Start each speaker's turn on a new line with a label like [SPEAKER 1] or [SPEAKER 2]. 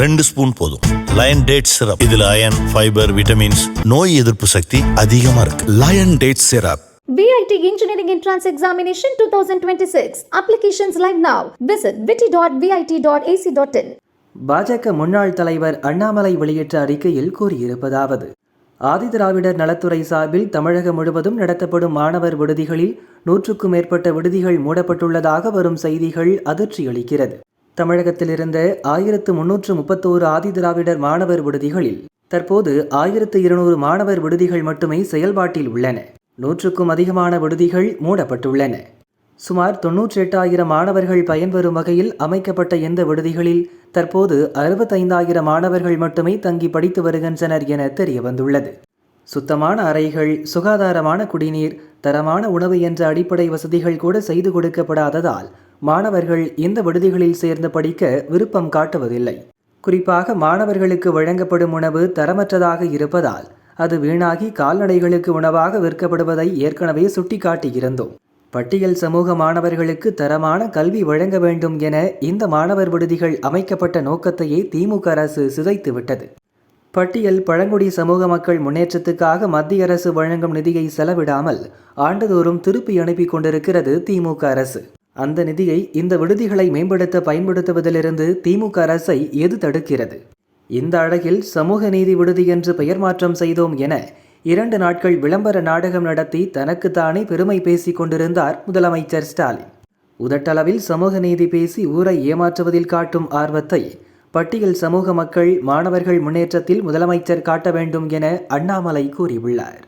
[SPEAKER 1] 2 spoon போதும். Lion date syrup, இதுல iron, fibre, vitamins, நோய் எதிர்ப்பு சக்தி அதிகமா இருக்கு. Lion date syrup.
[SPEAKER 2] VIT Engineering Entrance Examination 2026. Applications live now. Visit vit.vit.ac.in.
[SPEAKER 3] பாஜக முன்னாள் தலைவர் அண்ணாமலை வெளியிட்ட அறிக்கையில் கூறியிருப்பதாவது: ஆதிதிராவிடர் நலத்துறை சார்பில் தமிழகம் முழுவதும் நடத்தப்படும் மாணவர் விடுதிகளில் 100க்கும் மேற்பட்ட விடுதிகள் மூடப்பட்டுள்ளதாக வரும் செய்திகள் அதிர்ச்சியளிக்கிறது. தமிழகத்தில் இருந்த 1331 ஆதிதிராவிடர் மாணவர் விடுதிகளில் தற்போது 1200 மாணவர் விடுதிகள் மட்டுமே செயல்பாட்டில் உள்ளன. 100க்கும் அதிகமான விடுதிகள் மூடப்பட்டுள்ளன. சுமார் 98,000 மாணவர்கள் பயன்பெறும் வகையில் அமைக்கப்பட்ட இந்த விடுதிகளில் தற்போது 65,000 மாணவர்கள் மட்டுமே தங்கி படித்து வருகின்றனர் என தெரிய வந்துள்ளது. சுத்தமான அறைகள், சுகாதாரமான குடிநீர், தரமான உணவு என்ற அடிப்படை வசதிகள் கூட செய்து கொடுக்கப்படாததால் மாணவர்கள் இந்த விடுதிகளில் சேர்ந்து படிக்க விருப்பம் காட்டுவதில்லை. குறிப்பாக மாணவர்களுக்கு வழங்கப்படும் உணவு தரமற்றதாக இருப்பதால் அது வீணாகி கால்நடைகளுக்கு உணவாக விற்கப்படுவதை ஏற்கனவே சுட்டிக்காட்டியிருந்தோம். பட்டியல் சமூக மாணவர்களுக்கு தரமான கல்வி வழங்க வேண்டும் என இந்த மாணவர் விடுதிகள் அமைக்கப்பட்ட நோக்கத்தையே திமுக அரசு சிதைத்துவிட்டது. பட்டியல் பழங்குடி சமூக மக்கள் முன்னேற்றத்துக்காக மத்திய அரசு வழங்கும் நிதியை செலவிடாமல் ஆண்டுதோறும் திருப்பி அனுப்பி கொண்டிருக்கிறது திமுக அரசு. அந்த நிதியை இந்த விடுதிகளை மேம்படுத்த பயன்படுத்துவதிலிருந்து திமுக அரசை எது தடுக்கிறது? இந்த அழகில் சமூக நீதி விடுதி என்று பெயர் மாற்றம் செய்தோம் என 2 நாட்கள் விளம்பர நாடகம் நடத்தி தனக்குத்தானே பெருமை பேசிக் கொண்டிருந்தார் முதலமைச்சர் ஸ்டாலின். உதட்டளவில் சமூக நீதி பேசி ஊரை ஏமாற்றுவதில் காட்டும் ஆர்வத்தை பட்டியல் சமூக மக்கள், மாணவர்கள் முன்னேற்றத்தில் முதலமைச்சர் காட்ட வேண்டும் என அண்ணாமலை கூறியுள்ளார்.